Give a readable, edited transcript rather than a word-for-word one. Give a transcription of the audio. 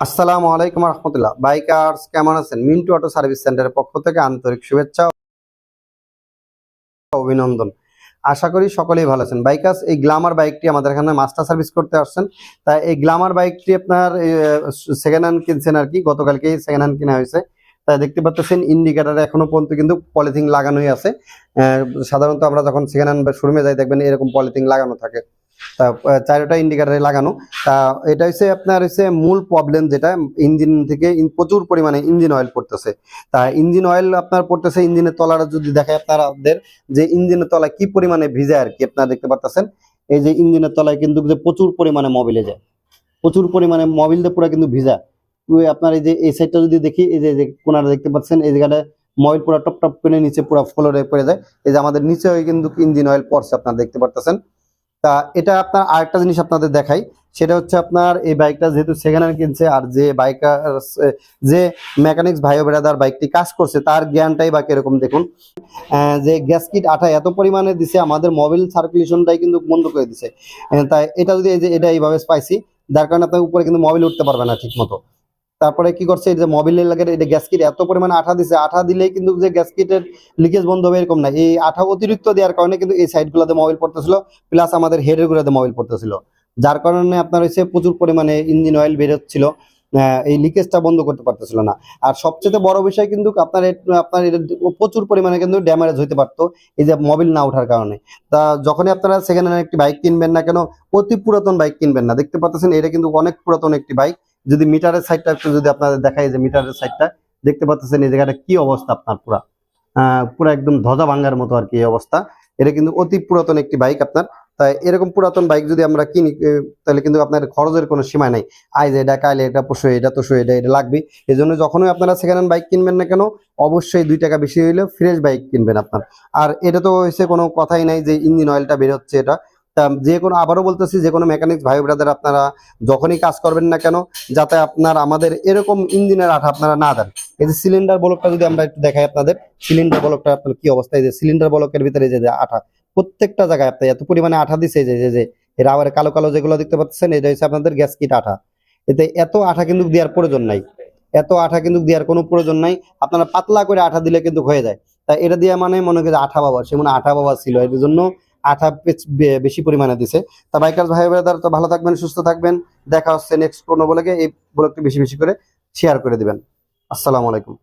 আসসালামু আলাইকুম রহমতুল্লাহ। বাইকার্স কেমন আছেন? মিন্টু অটো সার্ভিস সেন্টারের পক্ষ থেকে আন্তরিক শুভেচ্ছা ও অভিনন্দন। আশা করি সকলেই ভালো আছেন। বাইকার্স, এই গ্ল্যামার বাইকটি আমাদের এখানে মাস্টার সার্ভিস করতে আসছেন। তাই এই গ্ল্যামার বাইকটি আপনার সেকেন্ড হ্যান্ড কিনছেন আর কি, গতকালকেই সেকেন্ড হ্যান্ড কেনা হয়েছে। তাই দেখতে পাচ্ছেন ইন্ডিকেটারে এখনো পর্যন্ত কিন্তু পলিথিন লাগানোই আছে। সাধারণত আমরা যখন সেকেন্ড হ্যান্ড শোরুমে যাই দেখবেন এরকম পলিথিন লাগানো থাকে। তা চারোটা ইন্ডিকেটারে লাগানো। তা এটা হচ্ছে আপনার মূল প্রবলেম, যেটা ইঞ্জিন থেকে প্রচুর পরিমাণে ইঞ্জিন অয়েল পড়তেছে। তা ইঞ্জিন অয়েল আপনার পড়তেছে, ইঞ্জিনের তলাটা যদি দেখায় আপনাদের, যে ইঞ্জিনের তলায় কি পরিমাণে ভিজে আর কি, আপনারা দেখতে পাচ্ছেন। এই যে ইঞ্জিনের তলায় কিন্তু যে প্রচুর পরিমাণে মোবিলে যায়, প্রচুর পরিমাণে মোবিল দিয়ে পুরো কিন্তু ভিজা। আপনার এই যে এই সাইডটা যদি দেখি, এই যে কোনাটা দেখতে পাচ্ছেন, এই জায়গাটা মোবিল পুরো টপ টপ করে নিচে পুরো ফ্লোরে পড়ে যায়। এই যে আমাদের নিচে কিন্তু ইঞ্জিন অয়েল পড়ছে, আপনারা দেখতে পাচ্ছেন। তা এটা আপনার আরেকটা জিনিস আপনাদের দেখাই, সেটা হচ্ছে আপনার এই বাইকটা যেহেতু সেকেন্ড হ্যান্ড কিনছে, আর যে বাইকার যে মেকানিক্স ভাই ব্রাদার বাইকটি কাজ করছে তার জ্ঞানটাই বা কিরকম দেখুন। যে গ্যাসকিট আঠা এত পরিমাণে দিছে, আমাদের মোবিল সার্কুলেশনটাই কিন্তু বন্ধ করে দিছে। তাই এটা যদি এই যে এটা এইভাবে স্পাইসি, যার কারণে আপনার উপরে কিন্তু মোবিল উঠতে পারবে না ঠিক মতো। তারপরে কি করছে, এই যে মোবিলের লাগে এটা গ্যাসকিট এত পরিমাণে আঠা দিছে, আঠা দিলেই কিন্তু যে গ্যাসকিটের লিকেজ বন্ধ হবে এরকম না, এই আঠা অতিরিক্ত দেওয়ার কারণে কিন্তু এই সাইডগুলোতে মোবিল পড়তেছিল, প্লাস আমাদের হেডের গুলোতে মোবিল পড়তেছিল, যার কারণে আপনার হচ্ছে প্রচুর পরিমাণে ইঞ্জিন অয়েল বের হচ্ছিল। এই লিকেজটা বন্ধ করতে পারতেছিল না। আর সবচেয়ে বড় বিষয় কিন্তু আপনার আপনার এটা প্রচুর পরিমাণে কিন্তু ড্যামেজ হইতে পারতো এই যে মোবিল না ওঠার কারণে। তা যখনই আপনারা সেকেন্ড হ্যান্ড একটি বাইক কিনবেন না কেন, অতি পুরাতন বাইক কিনবেন না। দেখতে পাচ্ছেন এটা কিন্তু অনেক পুরাতন একটি বাইক। যদি মিটারের সাইডটা একটু যদি আপনাদের দেখাই, যে মিটারের সাইডটা দেখতে পাচ্ছেন এই জায়গাটা কি অবস্থা, আপনার পুরা একদম ধ্বজা ভাঙ্গার মতো আর কি এই অবস্থা। এটা কিন্তু অতি পুরাতন একটি বাইক আপনার। তাই এরকম পুরাতন বাইক যদি আমরা কিনি, তাহলে কিন্তু আপনার খরচের কোনো সীমা নাই। আজ এটা, কাইলে এটা, পরশু এটা, তরশু এটা, এটা লাগবে। এই জন্য যখনই আপনারা সেকেন্ড হ্যান্ড বাইক কিনবেন না কেন, অবশ্যই 2 টাকা বেশি হইলেও ফ্রেশ বাইক কিনবেন আপনার। আর এটা তো হচ্ছে কোনো কথাই নাই যে ইঞ্জিন অয়েলটা বের হচ্ছে এটা। তা যে কোনো, আবারও বলতেছি, যে কোনো মেকানিক্স ভাই ব্রাদার আপনারা যখনই কাজ করবেন না কেন, যাতে আপনার আমাদের এরকম ইঞ্জিনের আঠা আপনারা না দেন। এই যে সিলিন্ডার ব্লকটা যদি আমরা একটু দেখাই আপনাদের, সিলিন্ডার ব্লকটা আপনার কি অবস্থা, এই যে সিলিন্ডার ব্লকের ভিতরে যে আঠা, প্রত্যেকটা জায়গায় আপনার এত পরিমাণে আঠা দিছে, যে এর আবার কালো কালো যেগুলো দেখতে পাচ্ছেন, এটা হচ্ছে আপনাদের গ্যাসকিট আঠা। এতে এত আঠা কিন্তু দেওয়ার প্রয়োজন নাই, এত আঠা কিন্তু দেওয়ার কোনো প্রয়োজন নাই। আপনারা পাতলা করে আঠা দিলে কিন্তু হয়ে যায়। তাই এটা দিয়ে মানে মনে করি আঠা বাবা, সে মনে আঠা বাবা ছিল, এর জন্য আঠা বেশি পরিমাণে দিছে। তা বাইকার ভাই ব্রাদার, তো ভালো থাকবেন, সুস্থ থাকবেন। দেখা হচ্ছে নেক্সট কোনো ব্লগে। এই ব্লগটি বেশি বেশি করে শেয়ার করে দিবেন। আসসালামু আলাইকুম।